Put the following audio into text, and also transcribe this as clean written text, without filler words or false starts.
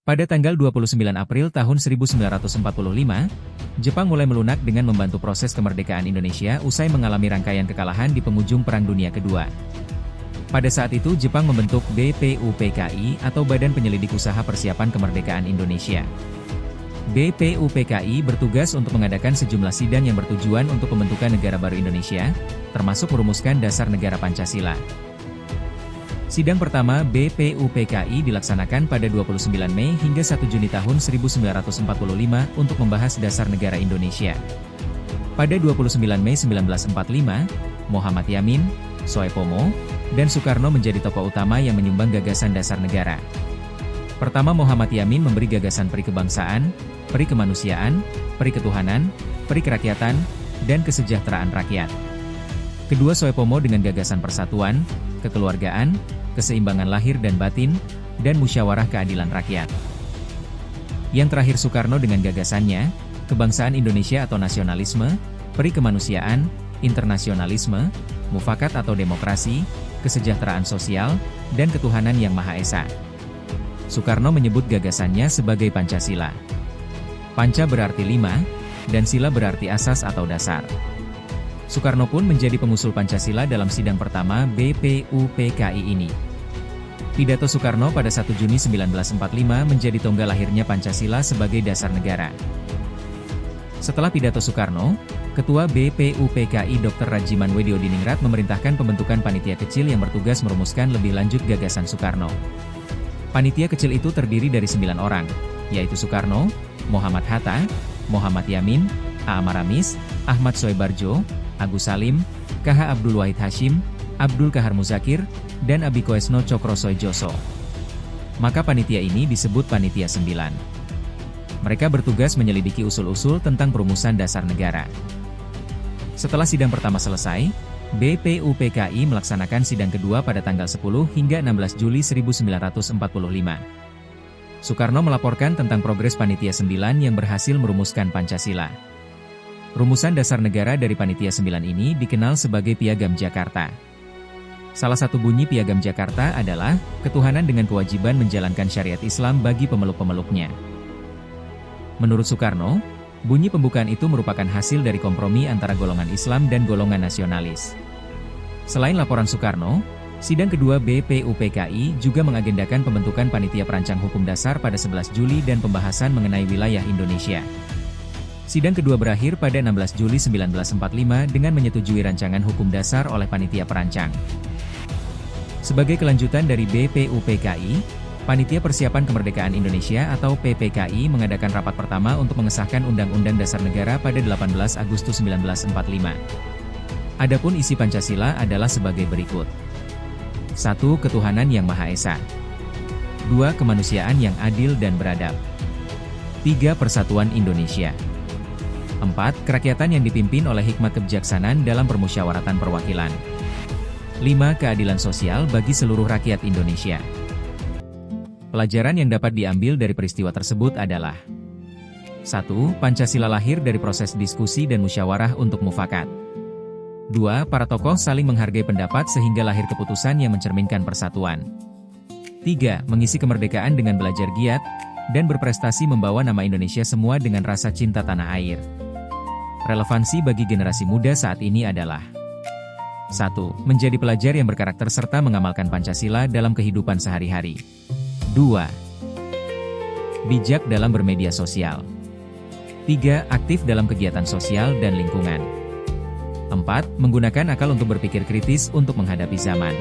Pada tanggal 29 April tahun 1945, Jepang mulai melunak dengan membantu proses kemerdekaan Indonesia usai mengalami rangkaian kekalahan di penghujung Perang Dunia Kedua. Pada saat itu Jepang membentuk BPUPKI atau Badan Penyelidik Usaha Persiapan Kemerdekaan Indonesia. BPUPKI bertugas untuk mengadakan sejumlah sidang yang bertujuan untuk pembentukan negara baru Indonesia, termasuk merumuskan dasar negara Pancasila. Sidang pertama BPUPKI dilaksanakan pada 29 Mei hingga 1 Juni tahun 1945 untuk membahas dasar negara Indonesia. Pada 29 Mei 1945, Muhammad Yamin, Soepomo, dan Soekarno menjadi tokoh utama yang menyumbang gagasan dasar negara. Pertama, Muhammad Yamin memberi gagasan peri kebangsaan, peri kemanusiaan, peri ketuhanan, peri kerakyatan, dan kesejahteraan rakyat. Kedua, Soepomo dengan gagasan persatuan, kekeluargaan, keseimbangan lahir dan batin, dan musyawarah keadilan rakyat. Yang terakhir Soekarno dengan gagasannya, kebangsaan Indonesia atau nasionalisme, peri kemanusiaan, internasionalisme, mufakat atau demokrasi, kesejahteraan sosial, dan ketuhanan yang Maha Esa. Soekarno menyebut gagasannya sebagai Pancasila. Panca berarti 5, dan sila berarti asas atau dasar. Soekarno pun menjadi pengusul Pancasila dalam sidang pertama BPUPKI ini. Pidato Soekarno pada 1 Juni 1945 menjadi tonggak lahirnya Pancasila sebagai dasar negara. Setelah pidato Soekarno, Ketua BPUPKI Dr. Rajiman Wediodiningrat memerintahkan pembentukan panitia kecil yang bertugas merumuskan lebih lanjut gagasan Soekarno. Panitia kecil itu terdiri dari 9 orang, yaitu Soekarno, Muhammad Hatta, Muhammad Yamin, A.A. Maramis, Ahmad Soebarjo, Agus Salim, KH Abdul Wahid Hashim, Abdul Kahar Muzakir, dan Abi Koesno Cokrosoejoso. Maka panitia ini disebut Panitia 9. Mereka bertugas menyelidiki usul-usul tentang perumusan dasar negara. Setelah sidang pertama selesai, BPUPKI melaksanakan sidang kedua pada tanggal 10 hingga 16 Juli 1945. Soekarno melaporkan tentang progres Panitia 9 yang berhasil merumuskan Pancasila. Rumusan dasar negara dari Panitia 9 ini dikenal sebagai Piagam Jakarta. Salah satu bunyi Piagam Jakarta adalah, ketuhanan dengan kewajiban menjalankan syariat Islam bagi pemeluk-pemeluknya. Menurut Soekarno, bunyi pembukaan itu merupakan hasil dari kompromi antara golongan Islam dan golongan nasionalis. Selain laporan Soekarno, sidang kedua BPUPKI juga mengagendakan pembentukan Panitia Perancang Hukum Dasar pada 11 Juli dan pembahasan mengenai wilayah Indonesia. Sidang kedua berakhir pada 16 Juli 1945 dengan menyetujui rancangan hukum dasar oleh Panitia Perancang. Sebagai kelanjutan dari BPUPKI, Panitia Persiapan Kemerdekaan Indonesia atau PPKI mengadakan rapat pertama untuk mengesahkan Undang-Undang Dasar Negara pada 18 Agustus 1945. Adapun isi Pancasila adalah sebagai berikut. 1. Ketuhanan yang Maha Esa. 2. Kemanusiaan yang adil dan beradab. 3. Persatuan Indonesia. 4. Kerakyatan yang dipimpin oleh hikmat kebijaksanaan dalam permusyawaratan perwakilan. 5. Keadilan sosial bagi seluruh rakyat Indonesia. Pelajaran yang dapat diambil dari peristiwa tersebut adalah 1. Pancasila lahir dari proses diskusi dan musyawarah untuk mufakat. 2. Para tokoh saling menghargai pendapat sehingga lahir keputusan yang mencerminkan persatuan. 3. Mengisi kemerdekaan dengan belajar giat, dan berprestasi membawa nama Indonesia semua dengan rasa cinta tanah air. Relevansi bagi generasi muda saat ini adalah 1. Menjadi pelajar yang berkarakter serta mengamalkan Pancasila dalam kehidupan sehari-hari. 2. Bijak dalam bermedia sosial. 3. Aktif dalam kegiatan sosial dan lingkungan. 4. Menggunakan akal untuk berpikir kritis untuk menghadapi zaman.